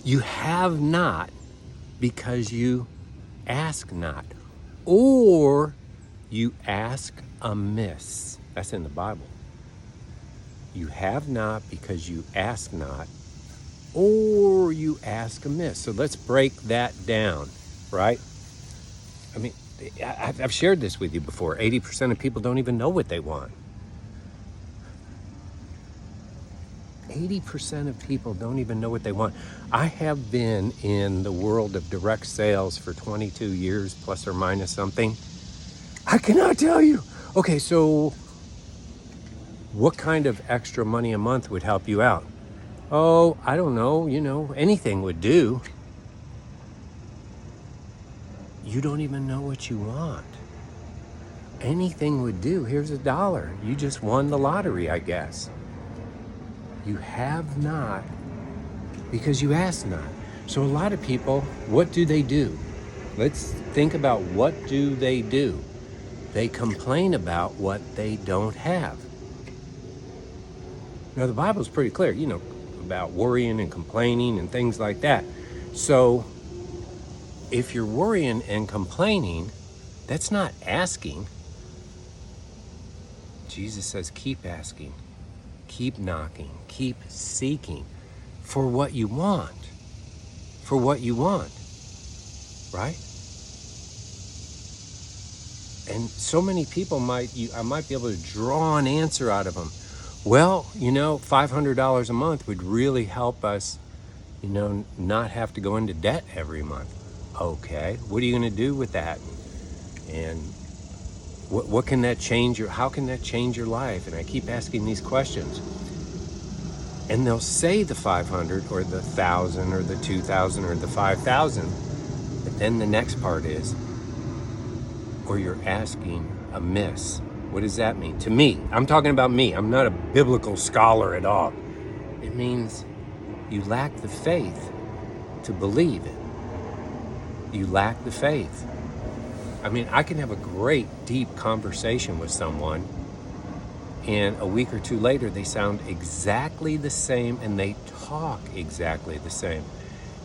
You have not because you ask not, or you ask amiss. That's in the Bible. You have not because you ask not, or you ask amiss. So let's break that down, right? I mean, I've shared this with you before. 80% of people don't even know what they want. 80% of people don't even know what they want. I have been in the world of direct sales for 22 years, plus or minus something. I cannot tell you. Okay, so what kind of extra money a month would help you out? Oh, I don't know, anything would do. You don't even know what you want. Anything would do. Here's $1. You just won the lottery, I guess. You have not because you ask not. So a lot of people, what do they do? Let's think about what do. They complain about what they don't have. Now the Bible's pretty clear, about worrying and complaining and things like that. So if you're worrying and complaining, that's not asking. Jesus says, keep asking, keep knocking, keep seeking for what you want. For what you want, right? And so many people I might be able to draw an answer out of them. Well, $500 a month would really help us, not have to go into debt every month. Okay, what are you going to do with that? And what can that change how can that change your life? And I keep asking these questions. And they'll say the 500 or the 1,000 or the 2,000 or the 5,000. But then the next part is, or you're asking amiss. What does that mean? To me, I'm talking about me. I'm not a biblical scholar at all. It means you lack the faith to believe it. You lack the faith. I mean, I can have a great, deep conversation with someone, and a week or two later, they sound exactly the same, and they talk exactly the same.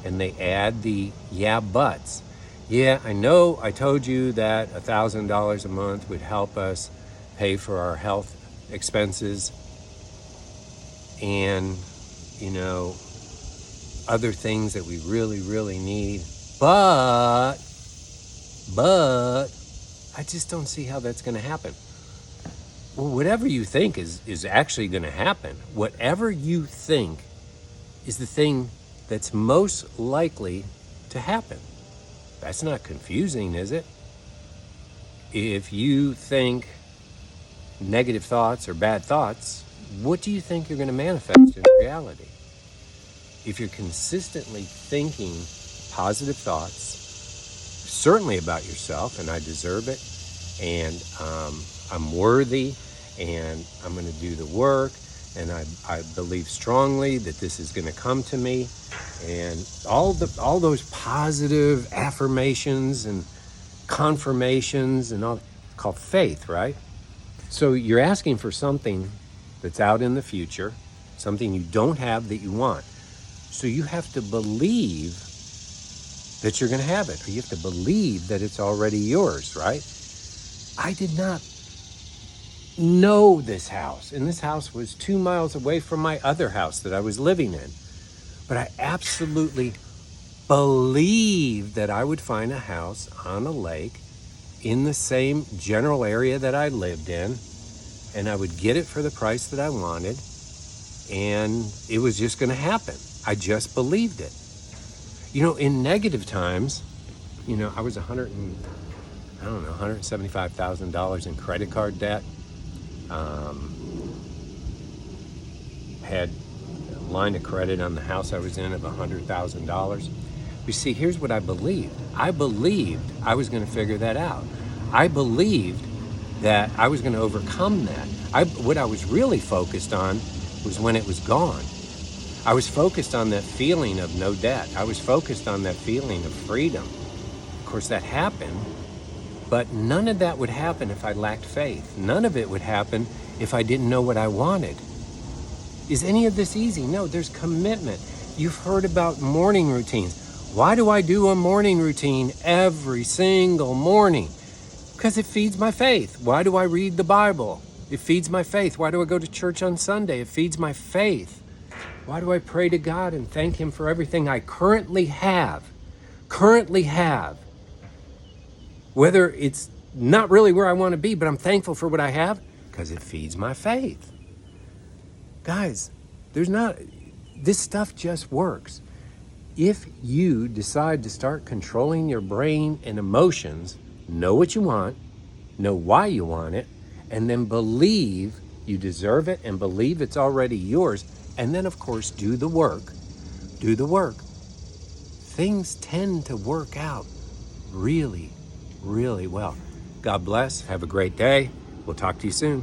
And they add the yeah, buts. Yeah, I know I told you that $1,000 a month would help us pay for our health expenses and, other things that we really, really need. But I just don't see how that's going to happen. Well, whatever you think is actually going to happen. Whatever you think is the thing that's most likely to happen. That's not confusing, is it? If you think negative thoughts or bad thoughts, what do you think you're going to manifest in reality? If you're consistently thinking positive thoughts, certainly about yourself, and I deserve it, and I'm worthy, and I'm going to do the work, and I believe strongly that this is going to come to me, and all those positive affirmations and confirmations and all, called faith, right? So you're asking for something that's out in the future, something you don't have that you want. So you have to believe that you're going to have it, or you have to believe that it's already yours, right? I did not know this house, and this house was 2 miles away from my other house that I was living in. But I absolutely believed that I would find a house on a lake in the same general area that I lived in, and I would get it for the price that I wanted, and it was just going to happen. I just believed it. In negative times, I was $175,000 in credit card debt. Had a line of credit on the house I was in of $100,000. You see, here's what I believed. I believed I was going to figure that out. I believed that I was going to overcome that. What I was really focused on was when it was gone. I was focused on that feeling of no debt. I was focused on that feeling of freedom. Of course, that happened, but none of that would happen if I lacked faith. None of it would happen if I didn't know what I wanted. Is any of this easy? No, there's commitment. You've heard about morning routines. Why do I do a morning routine every single morning? Because it feeds my faith. Why do I read the Bible? It feeds my faith. Why do I go to church on Sunday? It feeds my faith. Why do I pray to God and thank Him for everything I currently have? Whether it's not really where I want to be, but I'm thankful for what I have because it feeds my faith. Guys, this stuff just works. If you decide to start controlling your brain and emotions, know what you want, know why you want it, and then believe you deserve it and believe it's already yours, and then of course do the work. Things tend to work out really, really well. God bless. Have a great day. We'll talk to you soon.